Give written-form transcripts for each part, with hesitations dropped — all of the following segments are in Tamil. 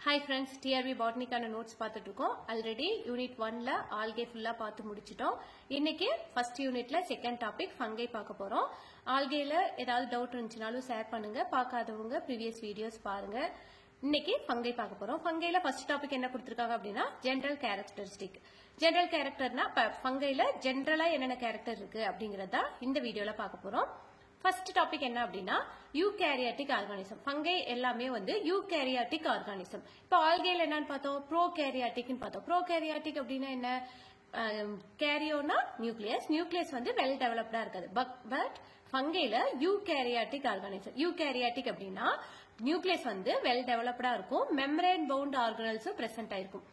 Hi friends, TRB Botany notes பார்த்துட்டுருக்கோம். Already Unit 1ல algae ஃபுல்லா பார்த்து முடிச்சிட்டோம். இன்னைக்கு first unitல second topic fungi பார்க்க போறோம். algaeல ஏதாவது டவுட் இருந்துச்சுனாலும் ஷேர் பண்ணுங்க. பார்க்காதவங்க previous videos பாருங்க. இன்னைக்கு fungi பார்க்க போறோம். fungiல first topic என்ன கொடுத்திருக்காங்க அப்படினா general characteristic. general characterனா fungiல ஜெனரலா என்னென்ன character இருக்கு அப்படிங்கறத இந்த வீடியோல பார்க்க போறோம். First topic என்ன அப்படினா eukaryotic organism. fungi எல்லாமே வந்து eukaryotic organism. இப்போ algae என்னன்னு பார்த்தோம், prokaryotic ன்னு பார்த்தோம். prokaryotic அப்படினா என்ன, karyoனா nucleus, nucleus வந்து well developedா இருக்காது. but fungiல eukaryotic organism. eukaryotic அப்படினா nucleus வந்து well developedா இருக்கும், membrane bound organelles present ஆயிருக்கும்.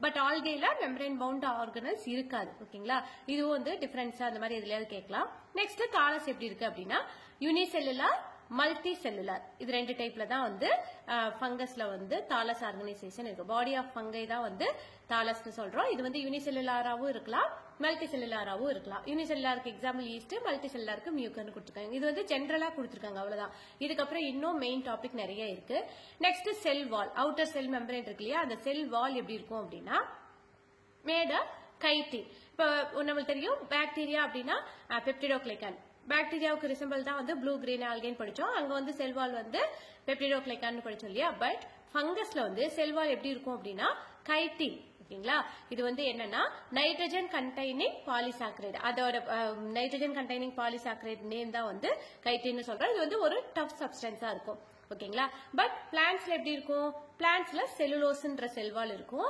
பட் ஆல்கேல மெம்பரேன் பவுண்ட் ஆர்கனல்ஸ் இருக்காது. ஓகேங்களா, இது வந்து டிஃபரன்ஸ் அந்த மாதிரி எதுலயாவது கேட்கலாம். நெக்ஸ்ட் தாலஸ் எப்படி இருக்கு அப்படின்னா யூனிசெல்லுலார், மல்டி செல்லுலார், இது ரெண்டு டைப்ல தான் வந்து ஃபங்கஸ்ல வந்து தாலஸ் ஆர்கனைசேஷன் இருக்கு. பாடி ஆஃப் ஃபங்கை தான் வந்து தாலஸ்னு சொல்றோம். இது வந்து யூனிசெல்லுலாராவும் இருக்கலாம், மல்டி செல்லுலாராவும் இருக்கலாம். யூனிசெல்லுலாருக்கு எக்ஸாம்பிள் ஈஸ்ட், மல்டி செல்லுலாருக்கு மியூக்கர்னு கொடுத்துருக்காங்க. இது வந்து ஜென்ரலா கொடுத்துருக்காங்க, அவ்வளவுதான். இதுக்கப்புறம் இன்னும் மெயின் டாபிக் நிறைய இருக்கு. நெக்ஸ்ட் செல் வால், அவுட்டர் செல் மெம்பரேன் இருக்கு இல்லையா, அந்த செல் வால் எப்படி இருக்கும் அப்படின்னா மேட கைட்டின். இப்போ நம்மளுக்கு தெரியும் பாக்டீரியா அப்படின்னா பெப்டிடோகிளைகான். பாக்டீரியாவுக்கு ரிசம்பிள் தான் வந்து ப்ளூ கிரீன் ஆல்கேன்னு படிச்சோம். அங்க வந்து செல்வால் வந்து பெப்டிடோகிளைகான் படிச்சோம் இல்லையா. பட் ஃபங்கஸ்ல வந்து செல்வால் எப்படி இருக்கும் அப்படின்னா கைட்டின். ஓகேங்களா, இது வந்து என்னன்னா நைட்ரஜன் கண்டைனிங் பாலிசாக்கரைடு. அதோட நைட்ரஜன் கண்டைனிங் பாலிசாக்கரைடு நேம் தான் வந்து கைட்டின்னு சொல்றோம். இது வந்து ஒரு டஃப் சப்ஸ்டன்ஸா இருக்கும். ஓகேங்களா, பட் பிளான்ட்ஸ்ல எப்படி இருக்கும், பிளான்ட்ஸ்ல செல்லுலோஸ்ன்ற செல்வால் இருக்கும்.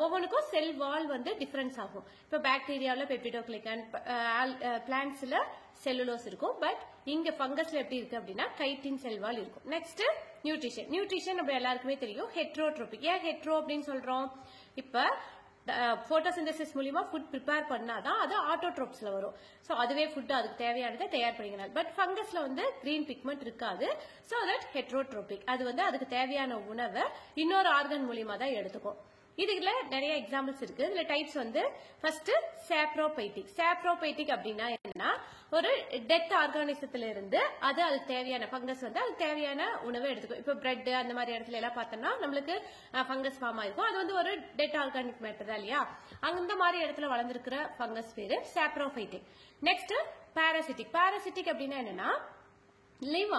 ஒவ்வொன்றுக்கும் செல் வால் வந்து டிஃபரன்ஸ் ஆகும். இப்ப பாக்டீரியால பெப்டிடோகிளைகான், பிளான்ட்ஸ்ல செல்லுலோஸ் இருக்கும். பட் இங்க ஃபங்கஸ்ல எப்படி இருக்கு அப்படின்னா கைட்டின் செல்வால் இருக்கும். Next nutrition. நியூட்ரிஷன் நம்ம எல்லாருக்குமே தெரியும், ஹெட்ரோட்ரோபிக். ஏன் ஹெட்ரோ அப்படின்னு சொல்றோம், இப்ப போட்டோசிந்தசிஸ் மூலமா ஃபுட் ப்ரிப்பேர் பண்ணாதான் அது ஆட்டோட்ரோப்ஸ்ல வரும். சோ அதுவே ஃபுட் அதுக்கு தேவையானதை தயார் பண்ணிக்கிறாங்க. பட் ஃபங்கஸ்ல வந்து கிரீன் பிக்மெண்ட் இருக்காது. சோ தட் ஹெட்ரோட்ரோபிக், அது வந்து அதுக்கு தேவையான உணவை இன்னொரு ஆர்கன் மூலியமா தான் எடுத்துக்கும். இதுல நிறைய எக்ஸாம்பிள்ஸ் இருக்கு. இதுல டைப்ஸ் வந்து ஃபர்ஸ்ட் சாப்ரோபைட்டிக். சாப்ரோபைட்டிக் அப்படின்னா என்னன்னா ஒரு டெத் ஆர்கானிசத்துல இருந்து அதுக்கு தேவையான ஃபங்கஸ் வந்து அதுக்கு தேவையான உணவை எடுத்துக்கும். இப்ப பிரெட் அந்த மாதிரி இடத்துல எல்லாம் பார்த்தோம்னா நம்மளுக்கு ஃபங்கஸ் ஃபார்ம் ஆயிருக்கும். அது வந்து ஒரு டெட் ஆர்கானிக் மேட்டர் தான் இல்லையா. அந்த மாதிரி இடத்துல வளர்ந்துருக்கிற ஃபங்கஸ் பேரு சாப்ரோபைட்டிக். Next parasitic. பாராசிட்டிக் அப்படின்னா என்னன்னா live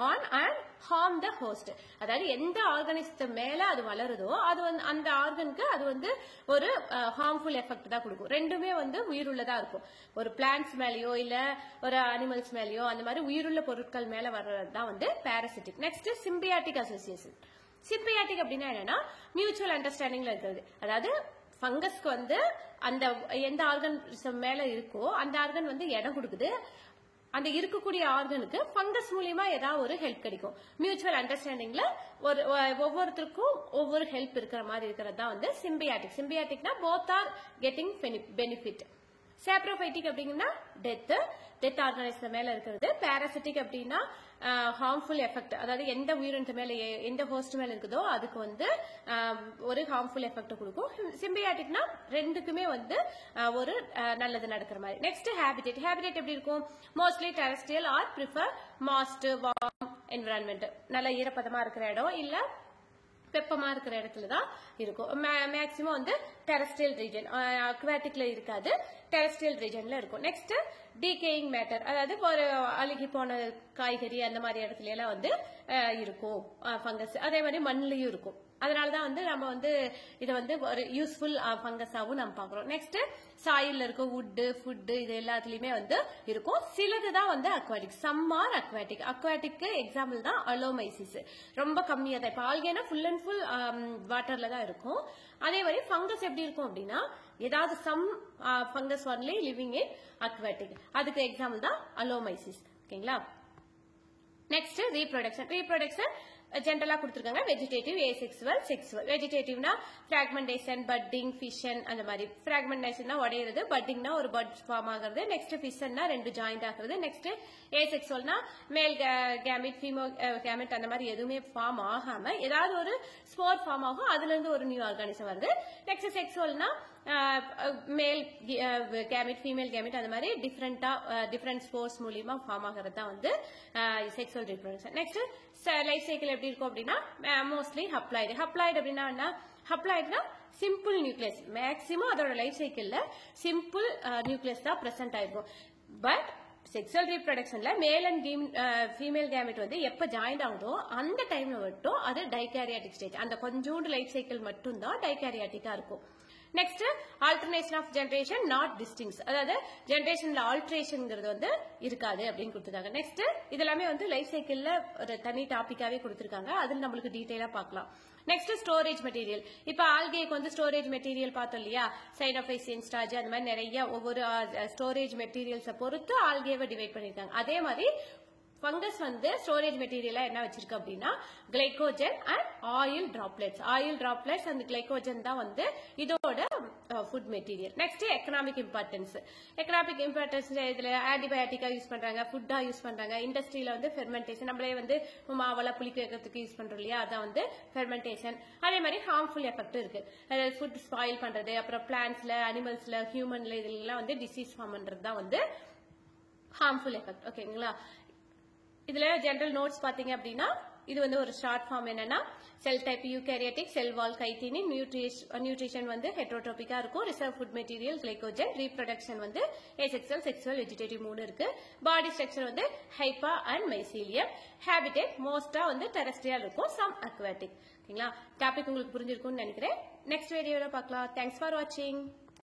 on and harm the host. அதாவது எந்த ஆர்கானிசத்து மேல அது வளருதோ அது வந்து அந்த ஆர்கனுக்கு அது வந்து ஒரு ஹார்ம்ஃபுல் எஃபெக்ட் தான் கொடுக்கும். ரெண்டுமே வந்து உயிருள்ளதா இருக்கும். ஒரு பிளான்ட்ஸ் மேலயோ இல்ல ஒரு அனிமல்ஸ் மேலயோ அந்த மாதிரி உயிருள்ள பொருட்கள் மேல வர்றதுதான் வந்து parasitic. Next symbiotic association. Symbiotic அப்படின்னா என்னன்னா மியூச்சுவல் அண்டர்ஸ்டாண்டிங்ல இருக்கிறது. அதாவது ஃபங்கஸ்க்கு வந்து அந்த எந்த ஆர்கன் மேல இருக்கோ அந்த ஆர்கன் வந்து இடம் கொடுக்குது. அந்த இருக்கக்கூடிய ஆர்கனுக்கு ஃபங்கஸ் மூலியமா ஏதாவது ஒரு ஹெல்ப் கிடைக்கும். மியூச்சுவல் அண்டர்ஸ்டாண்டிங்ல ஒவ்வொருத்தருக்கும் ஒவ்வொரு ஹெல்ப் இருக்கிற மாதிரி இருக்கிறது தான் வந்து சிம்பியாட்டிக். சிம்பியாட்டிக்னா both are getting benefit. Saprophytic அப்படின்னா டெத் ஆர்கானிசம் மேல இருக்கிறது. பாராசிட்டிக் அப்படின்னா ஹார்ம்ஃபுல் எஃபெக்ட், அதாவது எந்த உயிரினத்து மேல எந்த ஹோஸ்ட் மேல இருக்குதோ அதுக்கு வந்து ஒரு ஹார்ம்ஃபுல் எஃபெக்ட் கொடுக்கும். சிம்பியாட்டிக்னா ரெண்டுக்குமே வந்து ஒரு நல்லது நடக்கிற மாதிரி. Next habitat. ஹேபிடேட் எப்படி இருக்கும், mostly terrestrial or prefer most warm environment. நல்ல ஈரப்பதமா இருக்கிற இடம் இல்ல வெப்பமா இருக்கிற இடத்துல தான் இருக்கும். மேக்சிமம் வந்து டெரஸ்ட்ரியல் ரீஜன், அக்வாட்டிக்ல இருக்காது, டெரஸ்ட்ரியல் ரீஜன்ல இருக்கும். நெக்ஸ்ட் டீகேயிங் மேட்டர், அதாவது ஒரு அழுகி போன காய்கறி அந்த மாதிரி இடத்துல எல்லாம் வந்து இருக்கும் ஃபங்கஸ். அதே மாதிரி மண்ணிலையும் இருக்கும். அதனாலதான் வந்து நம்ம வந்து இதை வந்து ஒரு யூஸ்ஃபுல் ஃபங்கஸாவும் நம்ம பாக்குறோம். நெக்ஸ்ட் சாயில்ல இருக்கும் வுட், ஃபுட், இது எல்லாத்துலயுமே வந்து இருக்கும். சிலதுதான் வந்து அக்வாட்டிக், சம் ஆர் அக்வாட்டிக். அக்வாட்டிக்கு எக்ஸாம்பிள் தான் அலோமைசிஸ், ரொம்ப கம்மியா தான். இப்ப ஆல்கேனா ஃபுல் அண்ட் ஃபுல் வாட்டர்ல தான் இருக்கும். அதே மாதிரி ஃபங்கஸ் எப்படி இருக்கும் அப்படின்னா ஏதாவது some fungus only living in aquatic. அதுக்கு எக்ஸாம்பிள் தான் அலோமைசிஸ். ஓகேங்களா. Next reproduction. ரீப்ரொடக்ஷன் ஜென்ரலா கொடுத்திருக்காங்க. Vegetative, asexual, sexual. வெஜிடேட்டிவ்னா பிராக்மெண்டேஷன், பட்டிங், ஃபிஷன் அந்த மாதிரி. பிராக்மெண்டேஷன்னா உடையிறது, பட்டிங்னா ஒரு பட் ஃபார்ம் ஆகிறது. நெக்ஸ்ட் ஃபிஷன்னா ரெண்டு ஜாயிண்ட் ஆகுறது. நெக்ஸ்ட் ஏசெக்சுவல்னா மேல் கேமெட், ஃபீமேல் கேமெட் அந்த மாதிரி எதுவுமே ஃபார்ம் ஆகாம ஏதாவது ஒரு ஸ்போர் ஃபார்ம் ஆகும், அதுல இருந்து ஒரு நியூ ஆர்கானிசம் வருது. நெக்ஸ்ட் செக்சுவல்னா மேல் கேமெட், ஃபீமேல் கேமெட் அந்த மாதிரி டிஃபரெண்ட் ஸ்போர்ஸ் மூலியமா ஃபார்ம் ஆகிறது தான் வந்து sexual reproduction. Next life cycle எப்படி இருக்கும் அப்படின்னா மோஸ்ட்லி ஹப்ளாய்டு. ஹப்ளாய்டு அப்படின்னா என்ன? ஹப்ளாய்டுனா சிம்பிள் நியூக்ளியஸ். மேக்சிமம் அதோட லைஃப் சைக்கிள்ல சிம்பிள் நியூக்ளியஸ் தான் பிரசன்ட் ஆயிருக்கும். பட் செக்ஸுவல் ரீப்ரொடக்ஷன்ல மேல் அண்ட் ஃபீமேல் கேமெட் வந்து எப்ப ஜாயின் ஆகுதோ அந்த டைம்ல மட்டும் அது டைகாரியாட்டிக் ஸ்டேஜ். அந்த கொஞ்சோண்டு லைஃப் சைக்கிள் மட்டும் தான் டைகாரியாட்டிக்கா இருக்கும். Next alternation of generation not distinct. அதாவது ஜெனரேஷன்ல ஆல்டரேஷன்ங்கிறது வந்து இருக்காது அப்படின்னு கொடுத்துருக்காங்க. நெக்ஸ்ட் இதெல்லாமே வந்து லைஃப் சைக்கிள்ல ஒரு தனி டாபிக்காவே கொடுத்துருக்காங்க. அதுல நம்மளுக்கு டீடைலா பார்க்கலாம். Next storage material. இப்ப ஆல்கேக்கு வந்து ஸ்டோரேஜ் மெட்டீரியல் பார்த்தோம் இல்லையா? சைனோபைசியன் ஸ்டார்ச் அந்த மாதிரி நிறைய ஒவ்வொரு ஸ்டோரேஜ் மெட்டீரியல்ஸை பொறுத்து ஆல்கேவை டிவைட் பண்ணிருக்காங்க. அதே மாதிரி ஃபங்கஸ் வந்து ஸ்டோரேஜ் மெட்டீரியலா என்ன வச்சிருக்கு அப்படின்னா glycogen and oil droplets. Oil droplets and glycogen தான் வந்து இதோட food material. Next economic importance. Economic importance இதுல ஆன்டிபயோட்டிக்கா யூஸ் பண்றாங்க, ஃபுட்டா யூஸ் பண்றாங்க. இண்டஸ்ட்ரியில வந்து ஃபெர்மெண்டேஷன், நம்மளே வந்து மாவெல்லாம் புளிக்க வைக்கிறதுக்கு யூஸ் பண்றோம் இல்லையா? அதான் வந்து ஃபெர்மெண்டேஷன். அதே மாதிரி ஹார்ம்ஃபுல் எஃபெக்ட் இருக்கு. அதாவது ஃபுட் ஸ்பாயில் பண்றது, அப்புறம் பிளான்ட்ஸ்ல, அனிமல்ஸ்ல, ஹியூமன்ல இதெல்லாம் வந்து டிசீஸ் ஃபார்ம் பண்றது தான் வந்து ஹார்ம்ஃபுல் எஃபெக்ட். ஓகேங்களா? இதுல ஜெனரல் நோட்ஸ் பாத்தீங்க அப்படின்னா இது வந்து ஒரு ஷார்ட் ஃபார்ம் என்னன்னா செல் டைப் யூகேரியாட்டிக், செல் வால் கைட்டினின், நியூட்ரிஷன் வந்து ஹெட்ரோட்ரோபிக்கா இருக்கும், reserve food material glycogen, reproduction வந்து ஏசெக்சுவல், செக்சுவல், வெஜிடேட்டிவ் 3 இருக்கு. பாடி ஸ்ட்ரக்சர் வந்து ஹைப்பா அண்ட் மைசீலியம். ஹேபிடேட் மோஸ்டா வந்து டெரஸ்ட்ரியல் இருக்கும், சம் அக்வாட்டிக். ஓகேங்களா? டாபிக் உங்களுக்கு புரிஞ்சிருக்கும்னு நினைக்கிறேன். நெக்ஸ்ட் வீடியோல பார்க்கலாம். தேங்க்ஸ் ஃபார் வாட்சிங்.